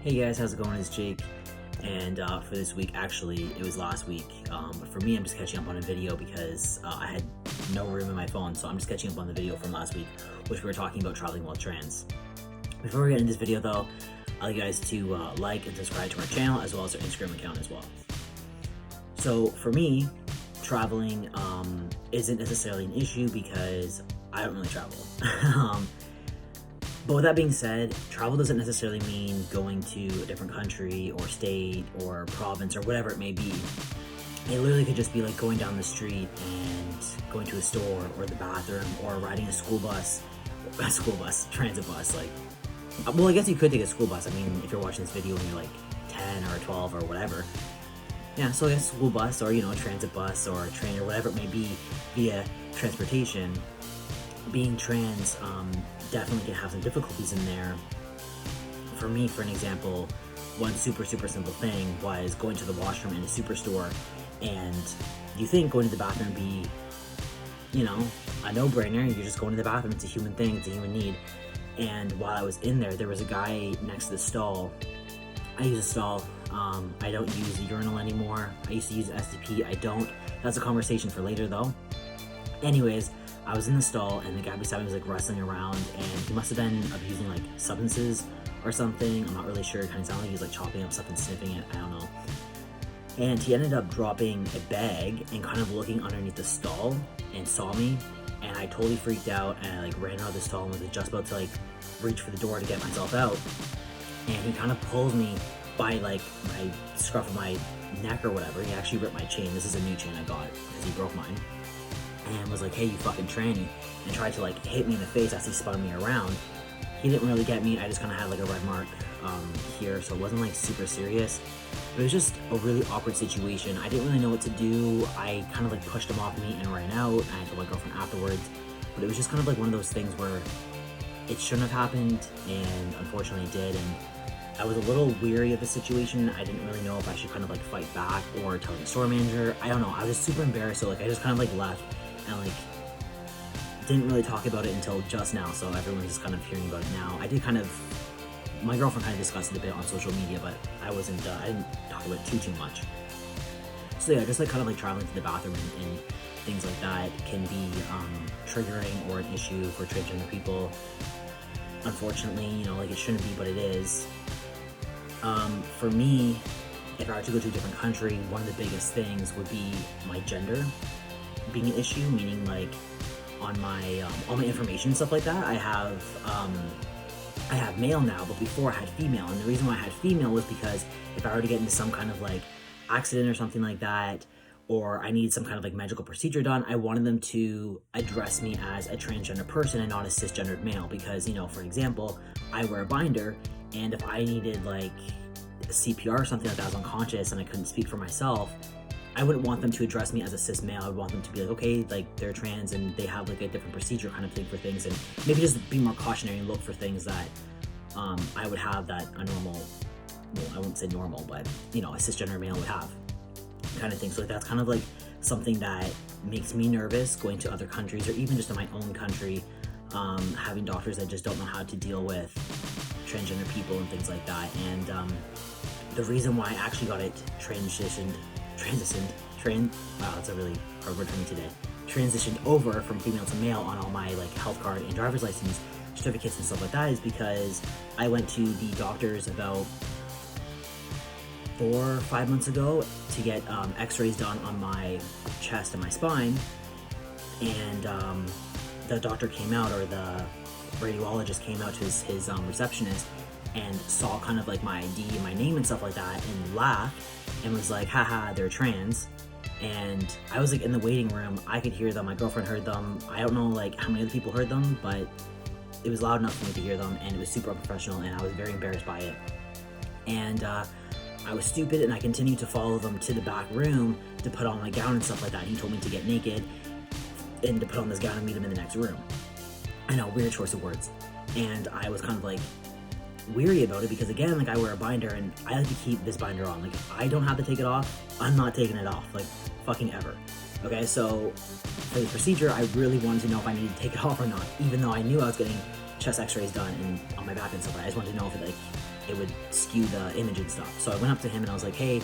Hey guys, how's it going? It's Jake, and for this week, actually, it was last week, but for me, I'm just catching up on a video because I had no room in my phone, so I'm just catching up on the video from last week, which we were talking about traveling while trans. Before we get into this video though, I'd like you guys to like and subscribe to our channel, as well as our Instagram account as well. So for me, traveling isn't necessarily an issue because I don't really travel. But with that being said, travel doesn't necessarily mean going to a different country or state or province or whatever it may be. It literally could just be like going down the street and going to a store or the bathroom or riding a transit bus. Well, I guess you could take a school bus. I mean, if you're watching this video when you're like 10 or 12 or whatever. Yeah, so I guess school bus or, a transit bus or a train or whatever it may be via transportation. Being trans definitely can have some difficulties in there. For me, for an example, one super simple thing was going to the washroom in a superstore, and you think going to the bathroom would be, a no-brainer. You're just going to the bathroom. It's a human thing. It's a human need. And while I was in there was a guy next to the stall. I use a stall. I don't use a urinal anymore. I used to use STP. I don't. That's a conversation for later, though. Anyways, I was in the stall and the guy beside me was like wrestling around, and he must have been abusing like substances or something. I'm not really sure. It kind of sounded like he was like chopping up something, sniffing it. I don't know. And he ended up dropping a bag and kind of looking underneath the stall and saw me, and I totally freaked out and I like ran out of the stall and was just about to like reach for the door to get myself out. And he kind of pulled me by like my scruff of my neck or whatever. He actually ripped my chain. This is a new chain I got because he broke mine. And was like, hey, you fucking tranny, and tried to like hit me in the face as he spun me around. He didn't really get me. I just kind of had like a red mark here, so it wasn't like super serious. But it was just a really awkward situation. I didn't really know what to do. I kind of like pushed him off me and ran out. I told my girlfriend afterwards, but it was just kind of like one of those things where it shouldn't have happened, and unfortunately it did. And I was a little weary of the situation. I didn't really know if I should kind of like fight back or tell the store manager. I don't know. I was super embarrassed, so like I just kind of like left. And like didn't really talk about it until just now, so everyone's just kind of hearing about it now. My girlfriend kind of discussed it a bit on social media, but I didn't talk about it too much. So yeah, just like kind of like traveling to the bathroom and things like that can be triggering or an issue for transgender people. Unfortunately, like it shouldn't be, but it is. For me, if I were to go to a different country, one of the biggest things would be my gender being an issue, meaning like on my all my information and stuff like that, I have male now, but before I had female. And the reason why I had female was because if I were to get into some kind of like accident or something like that, or I need some kind of like medical procedure done, I wanted them to address me as a transgender person and not a cisgendered male, because for example, I wear a binder, and if I needed like CPR or something like that, I was unconscious and I couldn't speak for myself, I wouldn't want them to address me as a cis male. I would want them to be like, okay, like they're trans and they have like a different procedure kind of thing for things, and maybe just be more cautionary and look for things that I would have that a normal, well, I won't say normal, but a cisgender male would have kind of thing. So that's kind of like something that makes me nervous going to other countries, or even just in my own country, having doctors that just don't know how to deal with transgender people and things like that. And the reason why I actually got it wow, that's a really hard word for me today. Transitioned over from female to male on all my like health card and driver's license certificates and stuff like that is because I went to the doctors about 4 or 5 months ago to get x-rays done on my chest and my spine, and the doctor came out, or the radiologist came out to his receptionist and saw kind of like my ID and my name and stuff like that and laughed and was like, haha, they're trans. And I was like in the waiting room. I could hear them. My girlfriend heard them. I don't know like how many other people heard them, but it was loud enough for me to hear them, and it was super unprofessional, and I was very embarrassed by it. And I was stupid, and I continued to follow them to the back room to put on my gown and stuff like that. He told me to get naked and to put on this gown and meet him in the next room. I know, weird choice of words. And I was kind of like weary about it because, again, like I wear a binder and I like to keep this binder on. Like if I don't have to take it off, I'm not taking it off, like fucking ever. Okay, so for the procedure, I really wanted to know if I needed to take it off or not, even though I knew I was getting chest x-rays done and on my back and stuff. I just wanted to know if it would skew the image and stuff. So I went up to him and I was like, hey,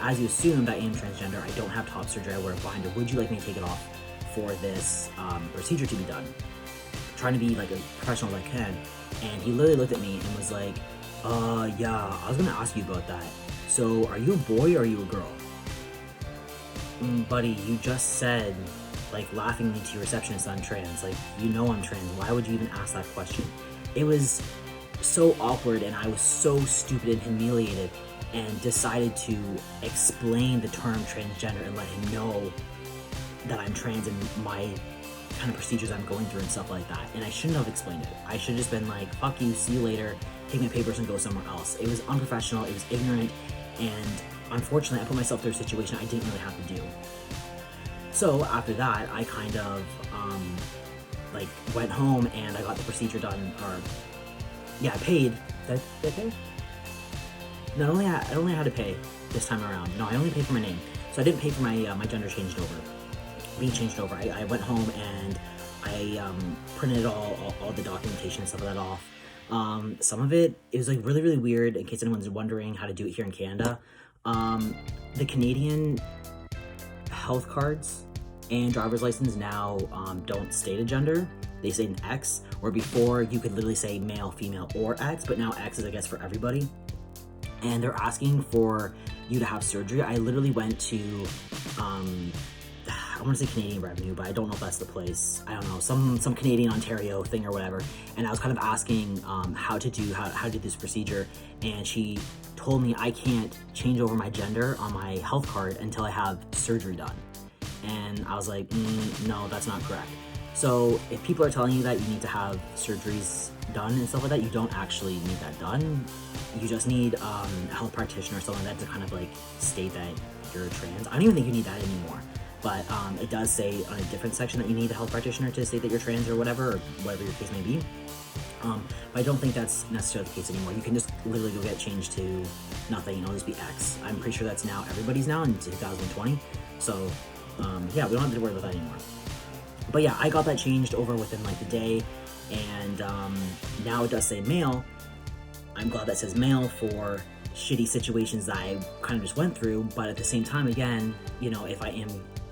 as you assumed, I am transgender. I don't have top surgery. I wear a binder. Would you like me to take it off for this procedure to be done? Trying to be like as professional as I can. And he literally looked at me and was like, yeah, I was gonna ask you about that. So are you a boy or are you a girl? Buddy, you just said, like, laughingly to your receptionist, I'm trans. Like, you know I'm trans. Why would you even ask that question? It was so awkward, and I was so stupid and humiliated, and decided to explain the term transgender and let him know that I'm trans and my kind of procedures I'm going through and stuff like that. And I shouldn't have explained it. I should have just been like, fuck you, see you later, take my papers and go somewhere else. It was unprofessional, it was ignorant, and unfortunately I put myself through a situation I didn't really have to do. So after that, I kind of like went home and I got the procedure done, or yeah, I paid. Did I pay? No, I only had to pay this time around. No, I only paid for my name. So I didn't pay for my my gender changed over. Being changed over. I went home and I printed all the documentation and stuff like that off. Some of it was like really, really weird, in case anyone's wondering how to do it here in Canada. The Canadian health cards and driver's license now don't state a gender. They say an X, where before you could literally say male, female, or X, but now X is, I guess, for everybody. And they're asking for you to have surgery. I literally went to I want to say Canadian Revenue, but I don't know if that's the place. I don't know, some Canadian Ontario thing or whatever. And I was kind of asking how to do this procedure, and she told me I can't change over my gender on my health card until I have surgery done. And I was like, no, that's not correct. So if people are telling you that you need to have surgeries done and stuff like that, you don't actually need that done. You just need a health practitioner or something like that to kind of like state that you're trans. I don't even think you need that anymore. But it does say on a different section that you need a health practitioner to state that you're trans or whatever your case may be. But I don't think that's necessarily the case anymore. You can just literally go get changed to nothing and it'll just be X. I'm pretty sure that's now everybody's now in 2020. So yeah, we don't have to worry about that anymore. But yeah, I got that changed over within like the day, and now it does say male. I'm glad that says male for shitty situations that I kind of just went through, but at the same time, again, you know, if I am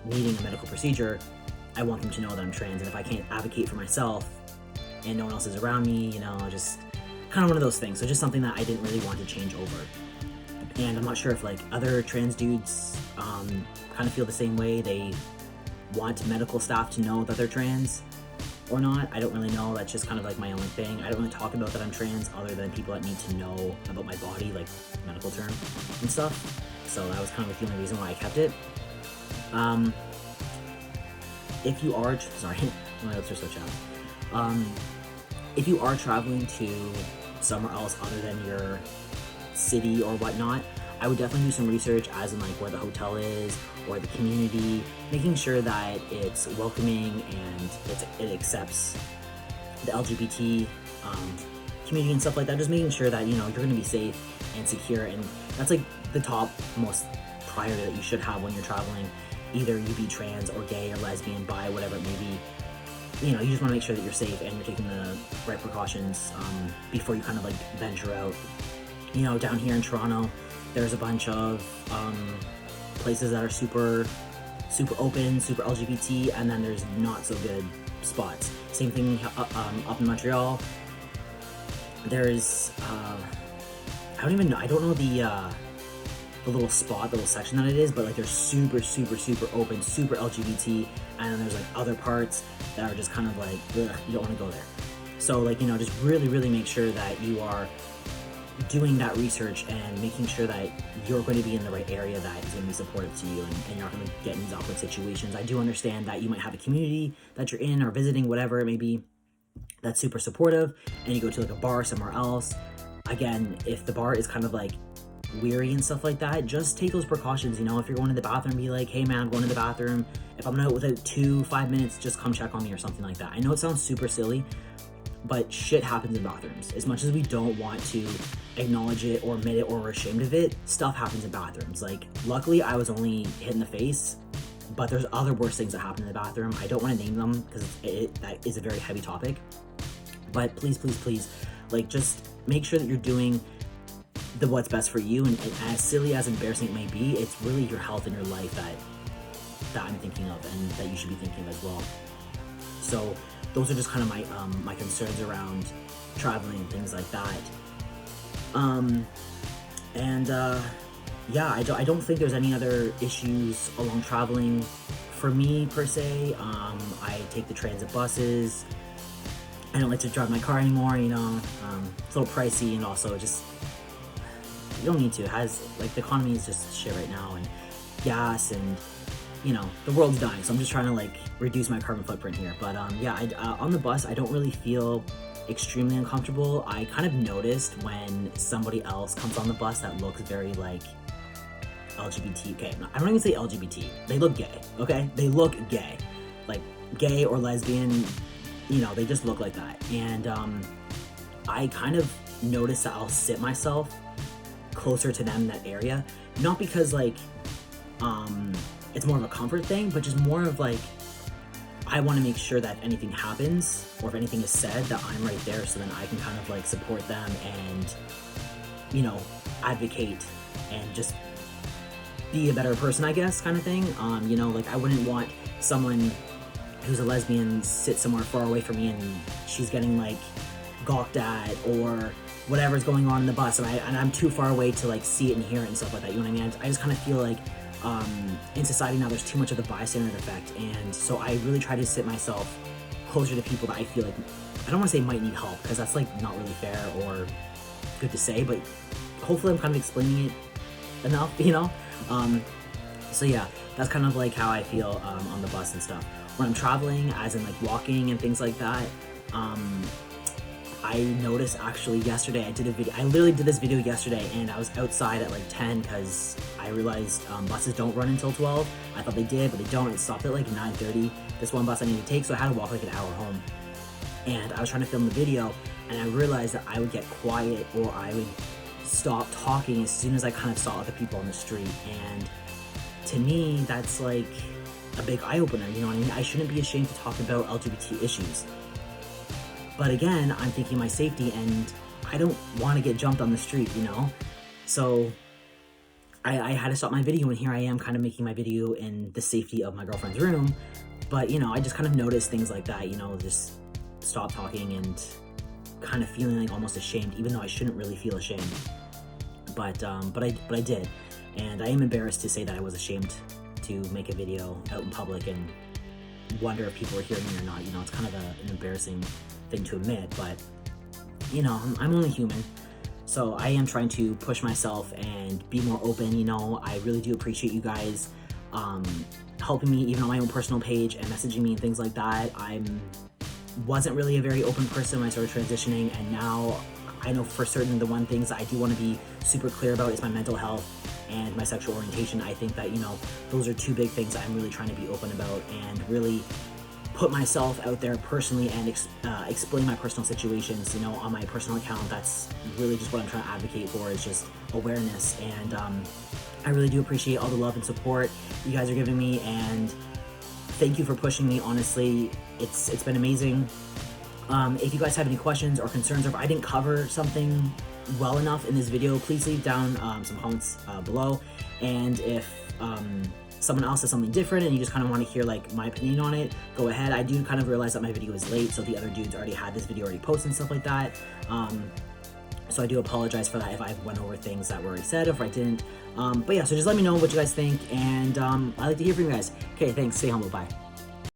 needing a medical procedure, I want them to know that I'm trans, and if I can't advocate for myself and no one else is around me, you know, just kind of one of those things. So just something that I didn't really want to change over. And I'm not sure if like other trans dudes kind of feel the same way. They want medical staff to know that they're trans or not. I don't really know. That's just kind of like my own thing. I don't really talk about that I'm trans other than people that need to know about my body, like medical term and stuff. So that was kind of the only reason why I kept it. If you are, sorry, my notes are so chapped. If you are traveling to somewhere else other than your city or whatnot, I would definitely do some research, as in like where the hotel is or the community, making sure that it's welcoming and it accepts the LGBT community and stuff like that. Just making sure that, you know, you're going to be safe and secure, and that's like the top most priority that you should have when you're traveling. Either you be trans or gay or lesbian, bi, whatever it may be. You know, you just want to make sure that you're safe and you're taking the right precautions before you kind of like venture out. You know, down here in Toronto, there's a bunch of places that are super open, super LGBT, and then there's not so good spots. Same thing up in Montreal. There's I don't know the little spot, the little section that it is, but like they're super open, super LGBT, and then there's like other parts that are just kind of like, ugh, you don't want to go there. So like, you know, just really make sure that you are doing that research and making sure that you're going to be in the right area that is going to be supportive to you, and you're not going to get in these awkward situations. I do understand that you might have a community that you're in or visiting, whatever it may be, that's super supportive, and you go to like a bar somewhere else. Again, if the bar is kind of like weary and stuff like that, just take those precautions. You know, if you're going to the bathroom, be like, hey man, I'm going to the bathroom. If I'm out within 5 minutes, just come check on me or something like that. I know it sounds super silly, but shit happens in bathrooms. As much as we don't want to acknowledge it or admit it or we're ashamed of it, stuff happens in bathrooms. Like, luckily I was only hit in the face, but there's other worse things that happen in the bathroom. I don't want to name them because that is a very heavy topic. But please, like, just make sure that you're doing what's best for you, and as silly as embarrassing it may be, it's really your health and your life that I'm thinking of, and that you should be thinking of as well. So those are just kind of my my concerns around traveling and things like that. Yeah, I don't think there's any other issues along traveling for me per se. I take the transit buses. I don't like to drive my car anymore, you know. It's a little pricey, and also just, you don't need to. It has, like, the economy is just shit right now, and gas, and, you know, the world's dying, so I'm just trying to, like, reduce my carbon footprint here. But yeah, on the bus, I don't really feel extremely uncomfortable. I kind of noticed when somebody else comes on the bus that looks very, like, LGBT. Okay, I don't even say LGBT. They look gay, okay? They look gay. Like, gay or lesbian, you know, they just look like that. And I kind of notice that I'll sit myself closer to them in that area. Not because, like, it's more of a comfort thing, but just more of, like, I want to make sure that if anything happens, or if anything is said, that I'm right there, so then I can kind of, like, support them and, you know, advocate and just be a better person, I guess, kind of thing. You know, like, I wouldn't want someone who's a lesbian sit somewhere far away from me and she's getting, like, gawked at or whatever's going on in the bus, and I'm too far away to, like, see it and hear it and stuff like that, you know what I mean? I just kind of feel like in society now there's too much of the bystander effect, and so I really try to sit myself closer to people that I feel like, I don't want to say might need help, because that's, like, not really fair or good to say, but hopefully I'm kind of explaining it enough, you know? So yeah, that's kind of like how I feel on the bus and stuff. When I'm traveling, as in, like, walking and things like that, I noticed actually yesterday, I literally did this video yesterday, and I was outside at, like, 10 because I realized buses don't run until 12. I thought they did, but they don't. It stopped at, like, 9:30. This one bus I need to take, so I had to walk, like, an hour home. And I was trying to film the video, and I realized that I would get quiet, or I would stop talking as soon as I kind of saw other people on the street. And to me, that's, like, a big eye-opener, you know what I mean? I shouldn't be ashamed to talk about LGBT issues. But again, I'm thinking my safety, and I don't want to get jumped on the street, you know? So I had to stop my video, and here I am kind of making my video in the safety of my girlfriend's room. But, you know, I just kind of noticed things like that, you know, just stop talking and kind of feeling, like, almost ashamed, even though I shouldn't really feel ashamed. But I did. And I am embarrassed to say that I was ashamed to make a video out in public and wonder if people are hearing me or not. You know, it's kind of an embarrassing thing to admit, but, you know, I'm only human. So I am trying to push myself and be more open, you know. I really do appreciate you guys helping me, even on my own personal page, and messaging me and things like that. Wasn't really a very open person when I started transitioning, and now I know for certain the one things that I do want to be super clear about is my mental health and my sexual orientation. I think that, you know, those are two big things that I'm really trying to be open about, and really put myself out there personally and explain my personal situations, you know, on my personal account. That's really just what I'm trying to advocate for, is just awareness. And I really do appreciate all the love and support you guys are giving me, and thank you for pushing me, honestly. It's been amazing. If you guys have any questions or concerns, or if I didn't cover something well enough in this video, please leave down some comments below. And if someone else says something different and you just kind of want to hear, like, my opinion on it, go ahead. I do kind of realize that my video is late, so the other dudes already had this video already posted and stuff like that. So I do apologize for that if I went over things that were already said, or if I didn't. But yeah, so just let me know what you guys think, and I'd like to hear from you guys. Okay, thanks. Stay humble. Bye.